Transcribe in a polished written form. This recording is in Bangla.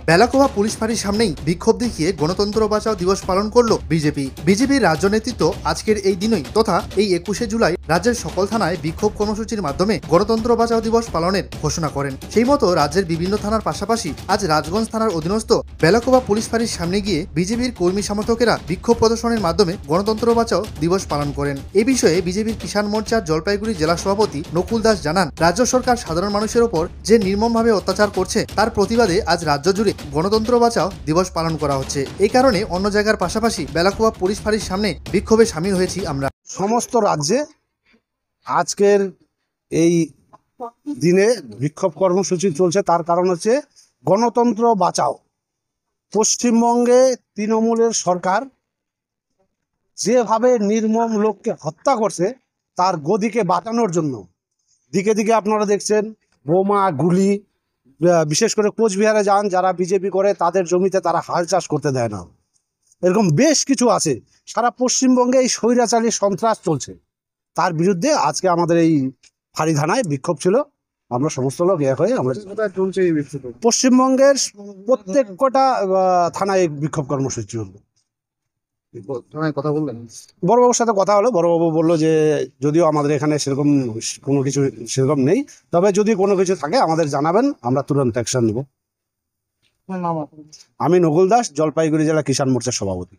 বেলাকোবা পুলিশ ফাঁড়ির সামনেই বিক্ষোভ দেখিয়ে গণতন্ত্র বাঁচাও দিবস পালন করল বিজেপির রাজ্য নেতৃত্ব আজকের এই দিনই তথা এই 21শে জুলাই রাজ্যের সকল থানায় বিক্ষোভ কর্মসূচির মাধ্যমে গণতন্ত্র বাঁচাও দিবস পালনের ঘোষণা করেন। সেই মতো রাজ্যের বিভিন্ন থানার পাশাপাশি আজ রাজগঞ্জ থানার অধীনস্থ বেলাকোবা পুলিশ ফাঁড়ির সামনে গিয়ে বিজেপির কর্মী সমর্থকেরা বিক্ষোভ প্রদর্শনের মাধ্যমে গণতন্ত্র বাঁচাও দিবস পালন করেন। এই বিষয়ে বিজেপির কিষাণ মোর্চার জলপাইগুড়ি জেলা সভাপতি নকুল দাস জানান, রাজ্য সরকার সাধারণ মানুষের ওপর যে নির্মমভাবে অত্যাচার করছে তার প্রতিবাদে আজ রাজ্য জুড়ে গণতন্ত্র বাঁচাও দিবস পালন করা হচ্ছে। এই কারণে অন্য জায়গার পাশাপাশি বেলাকোবা পুলিশ ফাঁড়ির সামনে বিক্ষোভে সামিল হয়েছি আমরা। সমস্ত রাজ্যে আজকের এই দিনে বিক্ষোভ কর্মসূচি চলছে, তার কারণ হচ্ছে গণতন্ত্র বাঁচাও। পশ্চিমবঙ্গে তৃণমূলের সরকার যেভাবে নির্মম লোককে হত্যা করছে তার গদিকে বাঁচানোর জন্য দিকে দিকে আপনারা দেখছেন বোমা গুলি, বিশেষ করে কোচবিহারে যান, যারা বিজেপি করে তাদের জমিতে তারা হাল চাষ করতে দেয় না। এরকম বেশ কিছু আছে। সারা পশ্চিমবঙ্গে এই স্বৈরাচারী সন্ত্রাস চলছে, তার বিরুদ্ধে আজকে আমাদের এই ফাঁড়ি থানায় বিক্ষোভ ছিল। আমরা সমস্ত লোক এক হয়ে আমরা চলছে এই বিক্ষোভ পশ্চিমবঙ্গের প্রত্যেক কটা থানায় বিক্ষোভ কর্মসূচি চলবে। কথা বললেন বড়বাবুর সাথে কথা হলো, বড়বাবু বললো যে যদিও আমাদের এখানে সেরকম কোনো কিছু সেরকম নেই, তবে যদি কোনো কিছু থাকে আমাদের জানাবেন, আমরা তুরন্ত অ্যাকশন নেব। আমি নকুল দাস, জলপাইগুড়ি জেলা কিষাণ মোর্চার সভাপতি।